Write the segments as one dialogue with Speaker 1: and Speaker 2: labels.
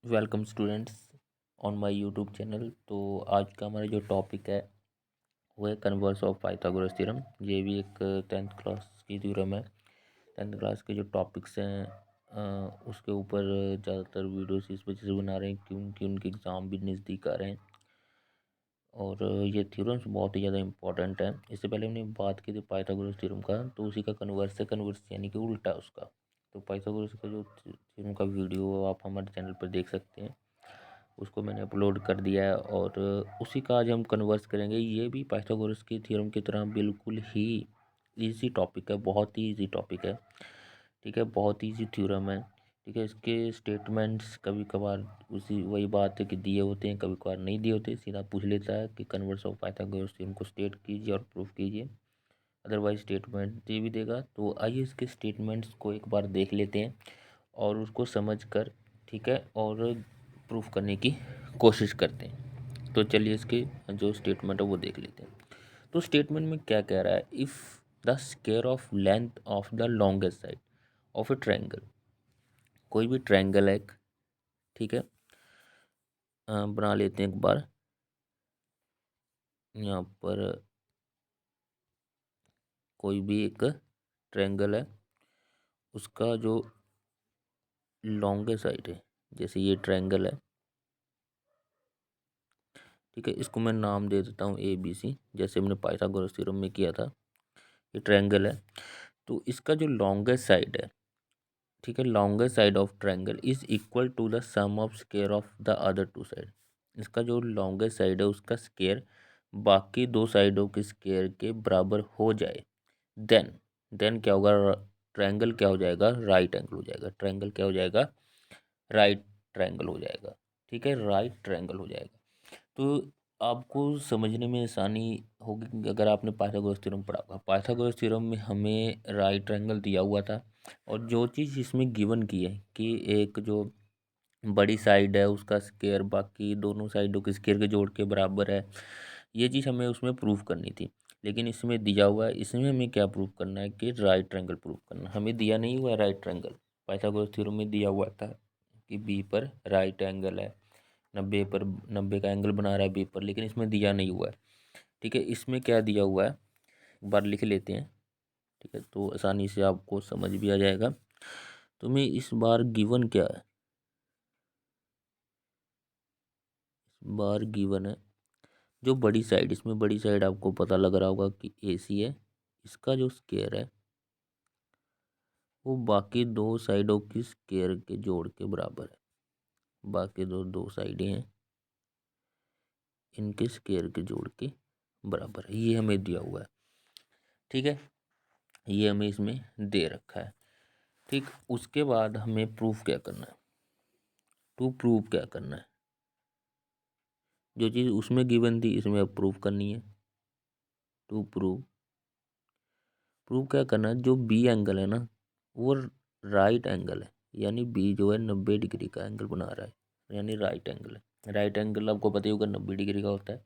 Speaker 1: Welcome students on my YouTube channel. तो आज का हमारा जो टॉपिक है वो है कन्वर्स ऑफ पाइथागोरस थ्योरम। ये भी एक टेंथ क्लास की थ्योरम है। टेंथ क्लास के जो टॉपिक्स हैं उसके ऊपर ज़्यादातर वीडियोस इस वजह से बना रहे हैं क्योंकि उनके एग्ज़ाम भी नज़दीक आ रहे हैं और ये थ्योरम्स बहुत ही ज़्यादा इंपॉर्टेंट है। इससे पहले हमने बात की थी पाइथागोरस थ्योरम का, तो उसी का कन्वर्स है, कन्वर्स यानी कि उल्टा उसका। तो पाइथागोरस का जो थ्योरम का वीडियो आप हमारे चैनल पर देख सकते हैं, उसको मैंने अपलोड कर दिया है और उसी का आज हम कन्वर्स करेंगे। ये भी पाइथागोरस की थ्योरम की तरह बिल्कुल ही इजी टॉपिक है, बहुत ही इजी टॉपिक है। ठीक है, बहुत इजी थ्योरम है। ठीक है, इसके स्टेटमेंट्स कभी कभार उसी वही बात है कि दिए होते हैं, कभी कभार नहीं दिए होते। सीधा पूछ लेता है कि कन्वर्स ऑफ पाइथागोरस थ्योरम को स्टेट कीजिए और प्रूफ कीजिए, अदरवाइज स्टेटमेंट दे भी देगा। तो आइए इसके स्टेटमेंट्स को एक बार देख लेते हैं और उसको समझ कर, ठीक है, और प्रूफ करने की कोशिश करते हैं। तो चलिए इसके जो स्टेटमेंट है वो देख लेते हैं। तो स्टेटमेंट में क्या कह रहा है, if the square of length of the longest side of A triangle, कोई भी ट्रायंगल है एक, ठीक है, बना लेते हैं एक बार। यहाँ पर कोई भी एक ट्रायंगल है, उसका जो लॉन्गेस्ट साइड है, जैसे ये ट्रायंगल है, ठीक है, इसको मैं नाम दे देता हूँ ABC, जैसे हमने पाइथागोरस थ्योरम में किया था। ये ट्रायंगल है, तो इसका जो लॉन्गेस्ट साइड है, ठीक है, longest side of triangle is equal to the sum of square of the other two side. इसका जो लॉन्गेस्ट साइड है उसका स्क्वायर बाकी दो साइडों के स्क्वायर के बराबर हो जाए, देन देन क्या होगा, ट्रायंगल क्या हो जाएगा, राइट एंगल हो जाएगा। ट्रायंगल क्या हो जाएगा, राइट ट्रायंगल हो जाएगा। ठीक है, राइट ट्रायंगल हो जाएगा। तो आपको समझने में आसानी होगी कि अगर आपने पाइथागोरस थ्योरम पढ़ा होगा। पाइथागोरस थ्योरम में हमें राइट ट्रायंगल दिया हुआ था और जो चीज़ इसमें गिवन की है कि एक जो बड़ी साइड है उसका स्क्वायर बाकी दोनों साइडों के स्क्वायर के जोड़ के बराबर है, ये चीज़ हमें उसमें प्रूफ करनी थी। लेकिन इसमें दिया हुआ है, इसमें हमें क्या प्रूफ करना है कि राइट ट्रायंगल प्रूफ करना। हमें दिया नहीं हुआ है राइट ट्रायंगल। पाइथागोरस थ्योरम में दिया हुआ था कि बी पर राइट एंगल है, 90 का एंगल बना रहा है बी पर, लेकिन इसमें दिया नहीं हुआ है। ठीक है, इसमें क्या दिया हुआ है एक बार लिख लेते हैं, ठीक है, तो आसानी से आपको समझ भी आ जाएगा। तो मैं इस बार गिवन क्या है, इस बार गिवन है जो बड़ी साइड, इसमें बड़ी साइड आपको पता लग रहा होगा कि AC है। इसका जो स्क्वायर है वो बाकी दो साइडों की स्क्वायर के जोड़ के बराबर है। बाकी दो दो साइडें हैं, इनके स्क्वायर के जोड़ के बराबर है, ये हमें दिया हुआ है। ठीक है, ये हमें इसमें दे रखा है। ठीक, उसके बाद हमें प्रूफ क्या करना है, टू प्रूव क्या करना है, जो चीज़ उसमें गिवन थी इसमें अब प्रूफ करनी है। टू प्रूव, प्रूव क्या करना है, जो बी एंगल है ना वो राइट एंगल है, यानी बी जो है 90 डिग्री का एंगल बना रहा है, यानी राइट एंगल है। राइट एंगल आपको पता ही होगा 90 डिग्री का होता है।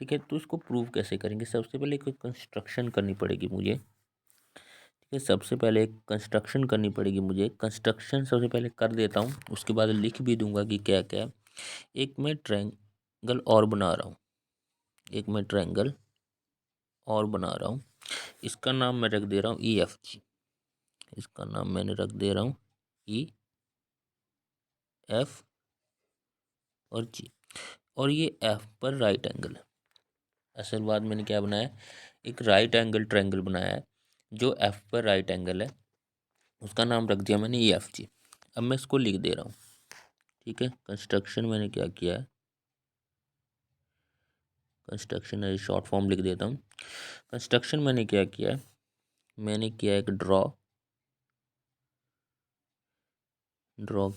Speaker 1: ठीक है, तो इसको प्रूव कैसे करेंगे, सबसे पहले एक कंस्ट्रक्शन करनी पड़ेगी मुझे। ठीक है, सबसे पहले एक कंस्ट्रक्शन करनी पड़ेगी मुझे। कंस्ट्रक्शन सबसे पहले कर देता हूँ, उसके बाद लिख भी दूंगा कि क्या क्या है। एक मैं ट्रायंगल और बना रहा हूँ, एक मैं ट्रायंगल और बना रहा हूँ। इसका नाम मैं रख दे रहा हूँ EFG। इसका नाम मैंने रख दे रहा हूँ EF और G, और ये F पर राइट एंगल है। असल बात मैंने क्या बनाया है, एक राइट एंगल ट्रायंगल बनाया है जो F पर राइट एंगल है, उसका नाम रख दिया मैंने EFG। अब मैं इसको लिख दे रहा हूँ। ठीक है, कंस्ट्रक्शन मैंने क्या किया है, कंस्ट्रक्शन है शॉर्ट फॉर्म लिख देता हूँ। कंस्ट्रक्शन मैंने क्या किया है, मैंने किया एक ड्रॉ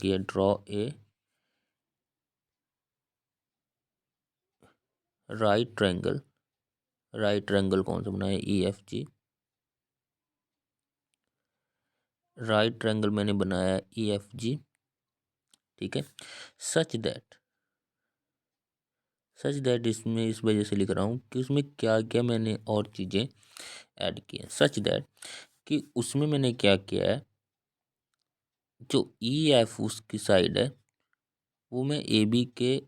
Speaker 1: किया, draw a right triangle. Right triangle कौन सा बनाया, EFG। राइट ट्रायंगल मैंने बनाया EFG। ठीक है, सच दैट, इसमें इस वजह से लिख रहा हूँ कि उसमें क्या क्या मैंने और चीज़ें ऐड की हैं। सच दैट कि उसमें मैंने क्या किया है, जो EF उसकी साइड है वो मैं ए बी के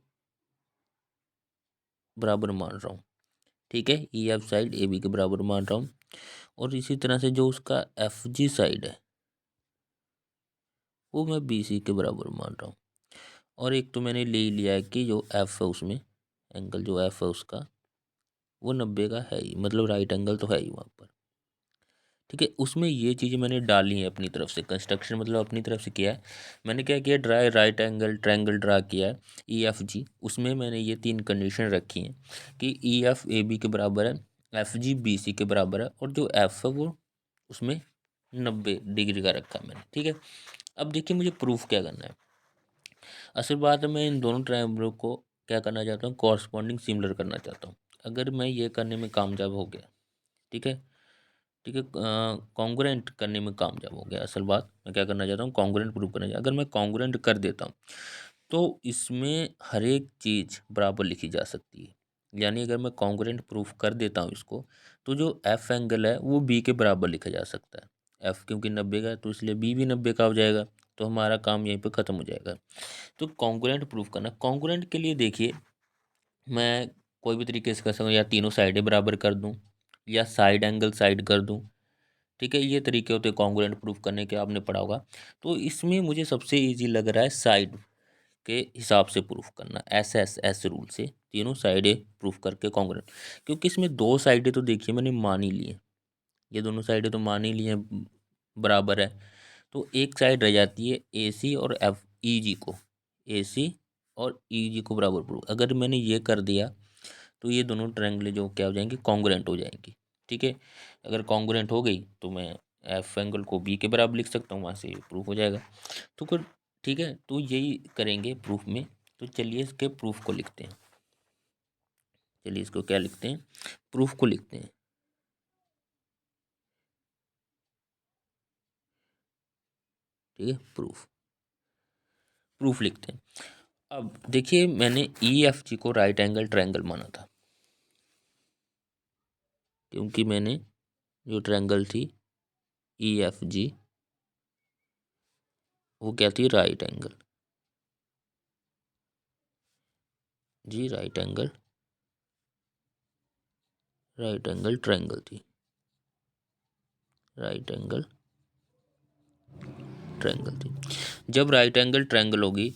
Speaker 1: बराबर मान रहा हूँ। ठीक है, E F side A B के बराबर मान रहा हूँ। और इसी तरह से जो उसका एफ जी साइड है वो मैं बी सी के बराबर मान रहा हूँ। और एक तो मैंने ले ही लिया है कि जो एफ है उसमें, एंगल जो एफ है उसका वो 90 का है ही, मतलब राइट एंगल तो है ही वहाँ पर। ठीक है, उसमें ये चीज़ें मैंने डाली हैं अपनी तरफ से, कंस्ट्रक्शन मतलब अपनी तरफ से किया है। मैंने क्या किया, राइट एंगल ट्रायंगल ड्रा किया है ई एफ जी। उसमें मैंने ये 3 कंडीशन रखी हैं कि ई एफ ए बी के बराबर है, एफ जी बी सी के बराबर है, और जो एफ है वो उसमें 90 डिग्री का रखा है मैंने। ठीक है, अब देखिए मुझे प्रूफ क्या करना है। असल बात है, मैं इन दोनों ट्रायंगलों को क्या करना चाहता हूँ, कॉरस्पॉन्डिंग सिमिलर करना चाहता हूँ। अगर मैं ये करने में कामयाब हो गया, ठीक है, ठीक है, कॉन्ग्रुएंट करने में कामयाब हो गया। असल बात मैं क्या करना चाहता हूँ, कॉन्ग्रुएंट प्रूव करना चाहता हूँ। अगर मैं कॉन्ग्रुएंट कर देता हूँ तो इसमें हर एक चीज़ बराबर लिखी जा सकती है। यानी अगर मैं कॉन्ग्रुएंट प्रूफ कर देता हूँ इसको, तो जो एफ एंगल है वो बी के बराबर लिखा जा सकता है। एफ क्योंकि 90 का है तो इसलिए बी भी 90 का हो जाएगा, तो हमारा काम यहीं पे ख़त्म हो जाएगा। तो कॉन्ग्रुएंट प्रूफ करना, कॉन्ग्रुएंट के लिए देखिए मैं कोई भी तरीके से कर सकता हूँ, या तीनों साइडें बराबर कर दूँ, या साइड एंगल साइड कर दूँ। ठीक है, ये तरीके होते हैं कॉन्ग्रुएंट प्रूफ करने के, आपने पढ़ा होगा। तो इसमें मुझे सबसे इजी लग रहा है साइड के हिसाब से प्रूफ करना, एस रूल से तीनों साइडें प्रूफ करके कॉन्ग्रुएंट। क्योंकि इसमें दो साइडें तो देखिए मैंने मान ही ली हैं, ये दोनों साइडें तो मान ही ली हैं, बराबर है। तो एक साइड रह जाती है ए सी और एफ ई जी को, ए सी और ई जी को बराबर प्रूफ। अगर मैंने ये कर दिया तो ये दोनों ट्रायंगल जो क्या हो जाएंगी, कॉन्ग्रुएंट हो जाएंगी। ठीक है, अगर कॉन्ग्रुएंट हो गई तो मैं एफ एंगल को बी के बराबर लिख सकता हूँ, वहाँ से प्रूफ हो जाएगा। तो फिर ठीक है, तो यही करेंगे प्रूफ में। तो चलिए इसके प्रूफ को लिखते हैं। चलिए इसको क्या लिखते हैं, प्रूफ को लिखते हैं। ठीक है, प्रूफ प्रूफ लिखते हैं। अब देखिए मैंने ई एफ जी को राइट एंगल ट्रायंगल माना था, क्योंकि मैंने जो ट्रायंगल थी ई एफ जी वो क्या थी, right angle G, right angle triangle थी, राइट एंगल ट्रायंगल थी। जब राइट एंगल ट्रायंगल होगी,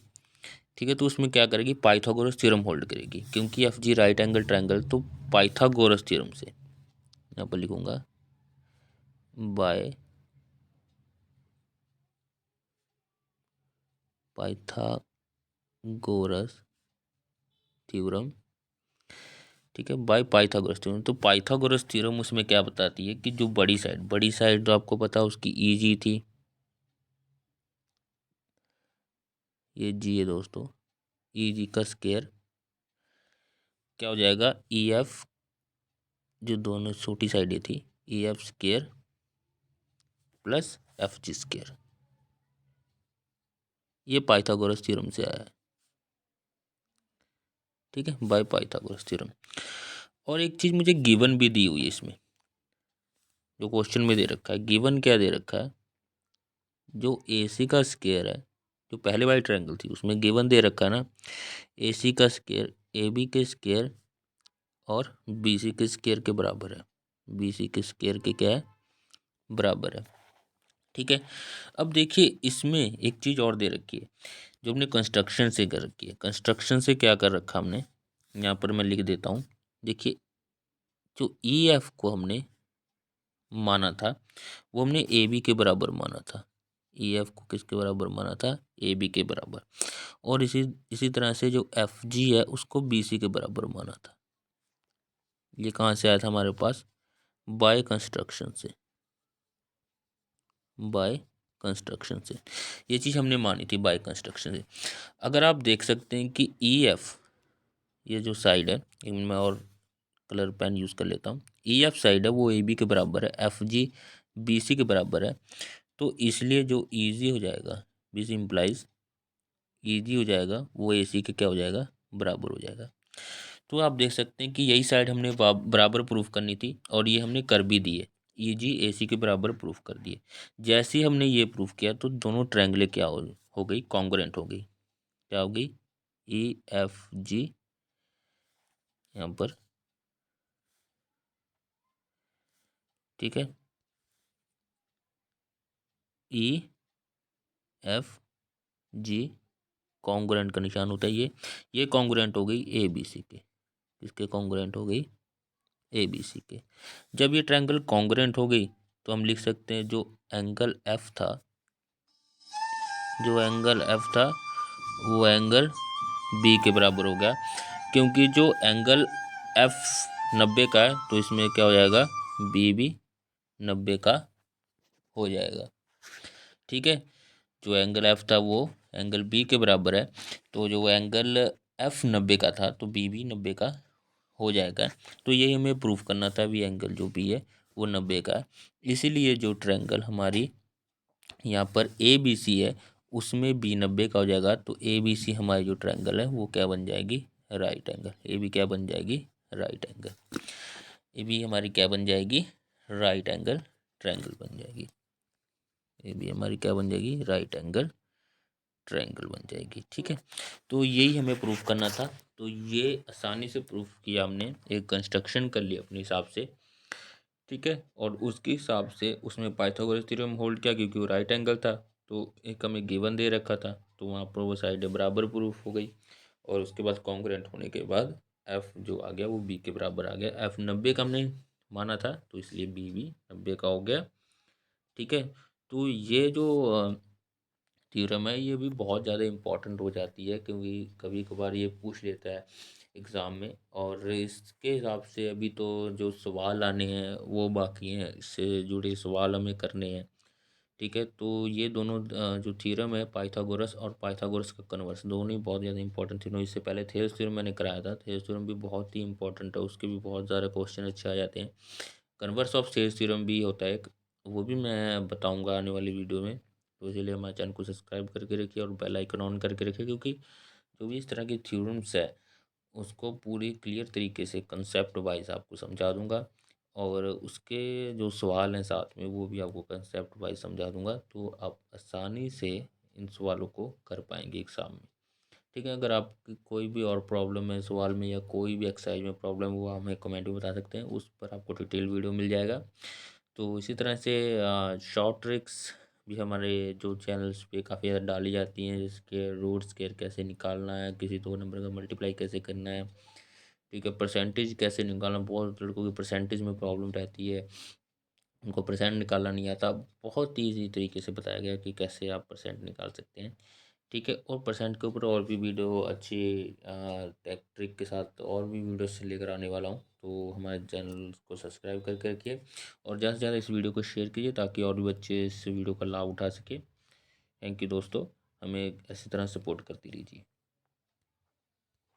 Speaker 1: ठीक है, तो उसमें क्या करेगी, पाइथागोरस थ्योरम होल्ड करेगी। क्योंकि F G right angle triangle, तो पाइथागोरस थ्योरम से यहाँ पर लिखूंगा बाय पाइथागोरस थ्योरम। ठीक है, बाय पाइथागोरस थ्योरम। तो पाइथागोरस थ्योरम उसमें क्या बताती है कि जो बड़ी साइड तो आपको पता है उसकी ई जी थी, ये जी है दोस्तों, ई जी का स्क्वायर क्या हो जाएगा, ई एफ, जो दोनों छोटी साइडें थी, E F square plus F G square. ये पाइथागोरस थ्योरम से आया है। ठीक है, बाय पाइथागोरस थ्योरम। और एक चीज मुझे गिवन भी दी हुई है इसमें, जो क्वेश्चन में दे रखा है। गिवन क्या दे रखा है, जो ए सी का स्क्वायर है, जो पहले वाली ट्रायंगल थी उसमें गिवन दे रखा है ना, ए सी का स्क्वायर ए बी के स्क्वायर और बी सी के स्क्वायर के बराबर है, बी सी के स्क्वायर के क्या है, बराबर है। ठीक है, अब देखिए इसमें एक चीज और दे रखी है जो हमने कंस्ट्रक्शन से कर रखी है। कंस्ट्रक्शन से क्या कर रखा हमने, यहाँ पर मैं लिख देता हूँ। देखिए जो ई एफ को हमने माना था वो हमने ए बी के बराबर माना था। ई एफ को किसके बराबर माना था, ए बी के बराबर। और इसी इसी तरह से जो एफ जी है उसको बी सी के बराबर माना था। ये कहाँ से आया था हमारे पास, बाय कंस्ट्रक्शन से, बाय कंस्ट्रक्शन से ये चीज़ हमने मानी थी, बाय कंस्ट्रक्शन से। अगर आप देख सकते हैं कि ई एफ, ये जो साइड है, इनमें और कलर पेन यूज़ कर लेता हूँ, ई एफ साइड है वो ए बी के बराबर है, एफ जी बी सी के बराबर है। तो इसलिए जो ईजी हो जाएगा, दिस इम्प्लाइज ईजी हो जाएगा, वो ए सी के क्या हो जाएगा, बराबर हो जाएगा। तो आप देख सकते हैं कि यही साइड हमने बराबर प्रूफ करनी थी, और ये हमने कर भी दिए, ई जी ए सी के बराबर प्रूफ कर दिए। जैसे ही हमने ये प्रूफ किया तो दोनों ट्रायंगलें क्या हो गई, कॉन्ग्रुएंट हो गई। क्या हो गई, EFG यहाँ पर, ठीक है, EFG कॉन्ग्रुएंट का निशान होता है ये कॉन्ग्रुएंट हो गई ABC के। किसके कॉन्ग्रुएंट हो गई? ABC के। जब ये ट्रायंगल कॉन्ग्रुएंट हो गई तो हम लिख सकते हैं जो एंगल F था, वो एंगल B के बराबर हो गया, क्योंकि जो एंगल F 90 का है तो इसमें क्या हो जाएगा, B भी 90 का हो जाएगा। ठीक है, जो एंगल F था वो एंगल B के बराबर है, तो जो एंगल F 90 का था तो B भी 90 का हो जाएगा। तो यही हमें प्रूफ करना था, भी एंगल जो B है वो 90 का है। इसीलिए जो ट्रायंगल हमारी यहाँ पर ABC है उसमें B 90 का हो जाएगा, तो ABC हमारी जो ट्रायंगल है वो क्या बन जाएगी, राइट एंगल। AB क्या बन जाएगी, राइट एंगल। AB हमारी क्या बन जाएगी, राइट एंगल ट्रायंगल बन जाएगी। AB हमारी क्या बन जाएगी, राइट एंगल ट्रायंगल बन जाएगी। ठीक है, तो यही हमें प्रूफ करना था। तो ये आसानी से प्रूफ किया हमने, एक कंस्ट्रक्शन कर लिया अपने हिसाब से। ठीक है, और उसके हिसाब से उसमें पाइथागोरस थ्योरम होल्ड किया, क्योंकि वो राइट एंगल था तो एक हमें गिवन दे रखा था, तो वहाँ पर वो साइड बराबर प्रूफ हो गई। और उसके बाद कॉन्ग्रुएंट होने के बाद एफ जो आ गया वो बी के बराबर आ गया। एफ 90 का हमने माना था तो इसलिए बी भी 90 का हो गया। ठीक है, तो ये जो थ्योरम है ये भी बहुत ज़्यादा इम्पोर्टेंट हो जाती है, क्योंकि कभी कभार ये पूछ लेता है एग्ज़ाम में। और इसके हिसाब से अभी तो जो सवाल आने हैं वो बाकी हैं, इससे जुड़े सवाल हमें करने हैं। ठीक है, तो ये दोनों जो थ्योरम है पाइथागोरस और पाइथागोरस का कन्वर्स, दोनों ही बहुत ज़्यादा इंपॉर्टेंट थ्योरम। इससे पहले थेल्स थ्योरम मैंने कराया था, थेल्स थ्योरम भी बहुत ही इंपॉर्टेंट है, उसके भी बहुत सारे क्वेश्चन अच्छे आ जाते हैं। कन्वर्स ऑफ थेल्स थ्योरम भी होता है एक, वो भी मैं बताऊंगा आने वाली वीडियो में। तो इसीलिए हमारे चैनल को सब्सक्राइब करके रखिए और बेल आइकन ऑन करके रखिए, क्योंकि जो भी इस तरह की थ्योरम्स है उसको पूरी क्लियर तरीके से कंसेप्ट वाइज आपको समझा दूंगा, और उसके जो सवाल हैं साथ में वो भी आपको कंसेप्ट वाइज समझा दूंगा, तो आप आसानी से इन सवालों को कर पाएंगे एग्ज़ाम में। ठीक है, अगर आपकी कोई भी और प्रॉब्लम है सवाल में या कोई भी एक्सरसाइज में प्रॉब्लम हुआ हमें कमेंट में बता सकते हैं, उस पर आपको डिटेल वीडियो मिल जाएगा। तो इसी तरह से शॉर्ट ट्रिक्स भी हमारे जो चैनल्स पे काफ़ी ज़्यादा डाली जाती हैं, जिसके रूट स्केयर कैसे निकालना है, किसी दो नंबर का मल्टीप्लाई कैसे करना है। ठीक है, परसेंटेज कैसे निकालना, बहुत लड़कों की परसेंटेज में प्रॉब्लम रहती है, उनको परसेंट निकालना नहीं आता। बहुत ही ईजी तरीके से बताया गया कि कैसे आप परसेंट निकाल सकते हैं। ठीक है, और परसेंट के ऊपर और भी वीडियो अच्छी ट्रिक के साथ और भी वीडियोस लेकर आने वाला हूँ, तो हमारे चैनल को सब्सक्राइब करके रखिए और ज़्यादा से ज़्यादा इस वीडियो को शेयर कीजिए ताकि और भी बच्चे इस वीडियो का लाभ उठा सके। थैंक यू दोस्तों, हमें इसी तरह सपोर्ट करती रहिए।